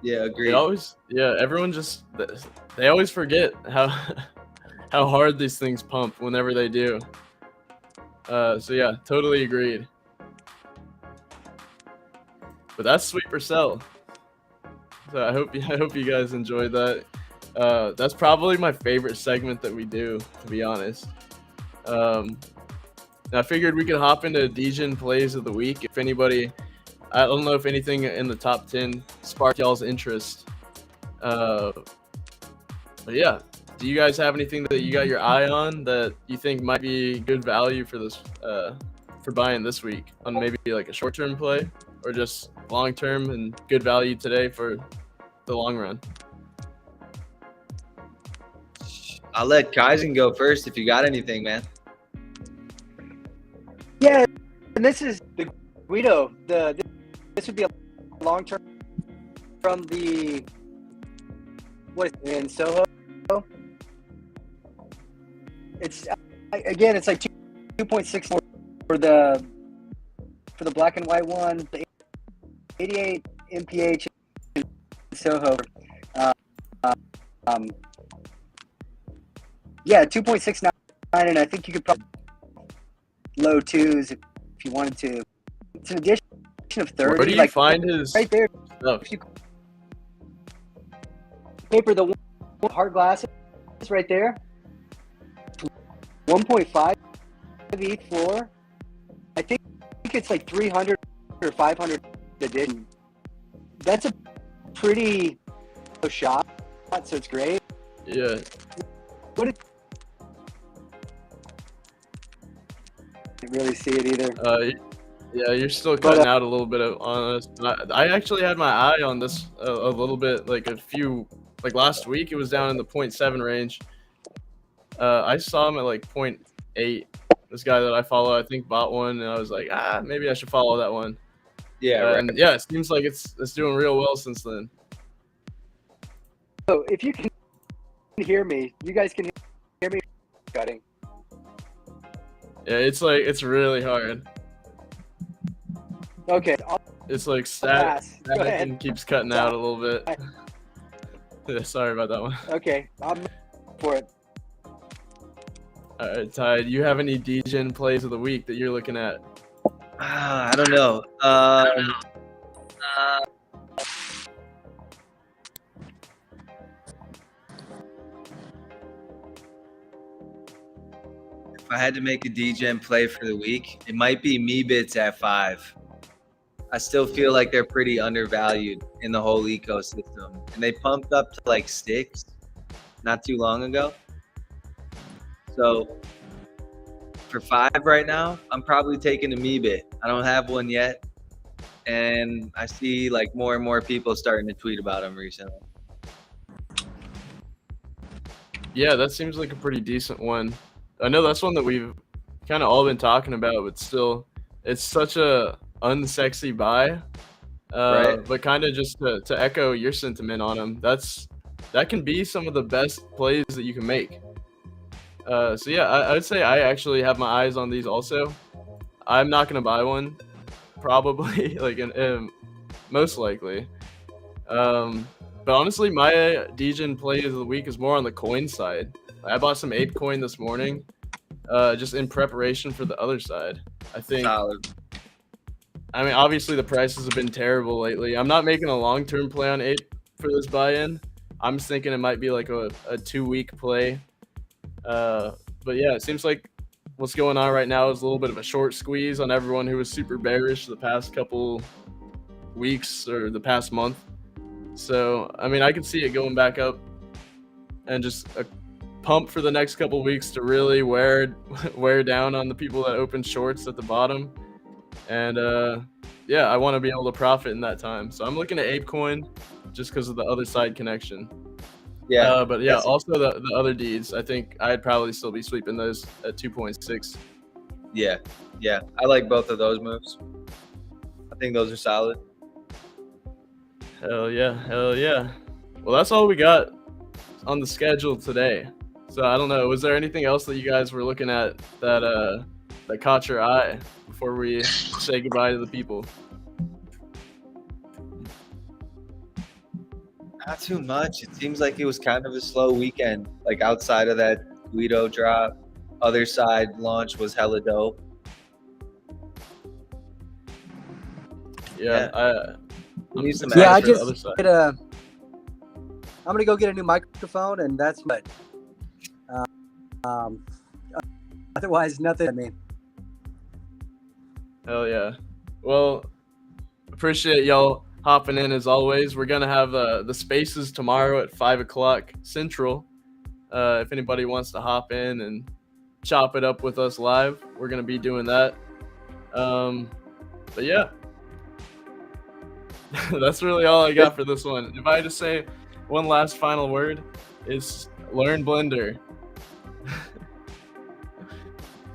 Yeah, agreed. Everyone they always forget how hard these things pump whenever they do. So yeah, totally agreed. But that's sweep or sell. So I hope you guys enjoyed that. That's probably my favorite segment that we do, to be honest. I figured we could hop into Degen plays of the week. If anybody, I don't know if anything in the top 10 sparked y'all's interest. But yeah, do you guys have anything that you got your eye on that you think might be good value for this, for buying this week on maybe like a short-term play or just long-term and good value today for the long run? I'll let Kaizen go first if you got anything, man. Yeah, and this is the Guido. This would be a long term from the in Soho. It's again, it's like 2.6 for the black and white one. The 88 MPH in Soho. Yeah, 2.69, and I think you could probably low twos if you wanted to. It's an addition of 30. Where do you find his right there? stuff? If you paper the one hard glasses right there. 1.5 ETH floor. I think it's like 300 or 500 that didn't. That's a pretty shot, so it's great. Yeah. What if I didn't really see it either. Yeah, you're still cutting out a little bit on us. I actually had my eye on this a little bit, like last week. It was down in the 0.7 range. I saw him at like 0.8. This guy that I follow, I think, bought one, and I was like, maybe I should follow that one. Yeah, right. And yeah, it seems like it's doing real well since then. So if you can hear me, you guys can hear me cutting. Yeah, it's really hard. Okay. It's like Go static ahead. and keeps cutting out a little bit. Yeah, sorry about that one. Okay, I'm for it. All right, Ty, do you have any Degen plays of the week that you're looking at? I don't know. If I had to make a Degen play for the week, it might be Meebits at 5. I still feel like they're pretty undervalued in the whole ecosystem. And they pumped up to like 6 not too long ago. So for 5 right now, I'm probably taking a Meebit. I don't have one yet. And I see like more and more people starting to tweet about them recently. Yeah, that seems like a pretty decent one. I know that's one that we've kind of all been talking about, but still, it's such a unsexy buy. Right. But kind of just to echo your sentiment on him, that can be some of the best plays that you can make. So yeah, I would say I actually have my eyes on these also. I'm not gonna buy one, probably, like most likely. But honestly, my Degen play of the week is more on the coin side. I bought some Ape coin this morning, just in preparation for the other side. I think. Solid. I mean, obviously the prices have been terrible lately. I'm not making a long-term play on Ape for this buy-in. I'm just thinking it might be like a 2-week play. But yeah, it seems like what's going on right now is a little bit of a short squeeze on everyone who was super bearish the past couple weeks or the past month. So, I mean, I can see it going back up and just a pump for the next couple weeks to really wear down on the people that open shorts at the bottom. And yeah, I want to be able to profit in that time. So I'm looking at ApeCoin just because of the other side connection. Yeah. But yeah, also the other deeds, I think I'd probably still be sweeping those at 2.6. Yeah. I like both of those moves. I think those are solid. Hell yeah. Well, that's all we got on the schedule today. So I don't know. Was there anything else that you guys were looking at that caught your eye before we say goodbye to the people? Not too much. It seems like it was kind of a slow weekend. Like outside of that Guido drop, other side launch was hella dope. Yeah. We need some Yeah, I action. just I'm gonna go get a new microphone, and that's what. Otherwise, nothing. I mean, Hell yeah. Well, appreciate y'all hopping in as always. We're gonna have the spaces tomorrow at 5:00 Central. If anybody wants to hop in and chop it up with us live, we're gonna be doing that. But yeah, that's really all I got for this one. If I had to say one last final word, is learn Blender.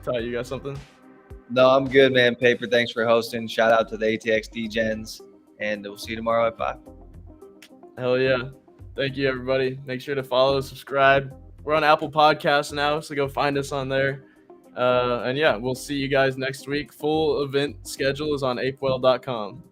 Ty, you got something? No, I'm good, man. Paper, thanks for hosting. Shout out to the ATX Degens, and we'll see you tomorrow at 5. Hell yeah. Thank you, everybody. Make sure to follow, subscribe. We're on Apple Podcasts now, so go find us on there. And yeah, we'll see you guys next week. Full event schedule is on apewell.com.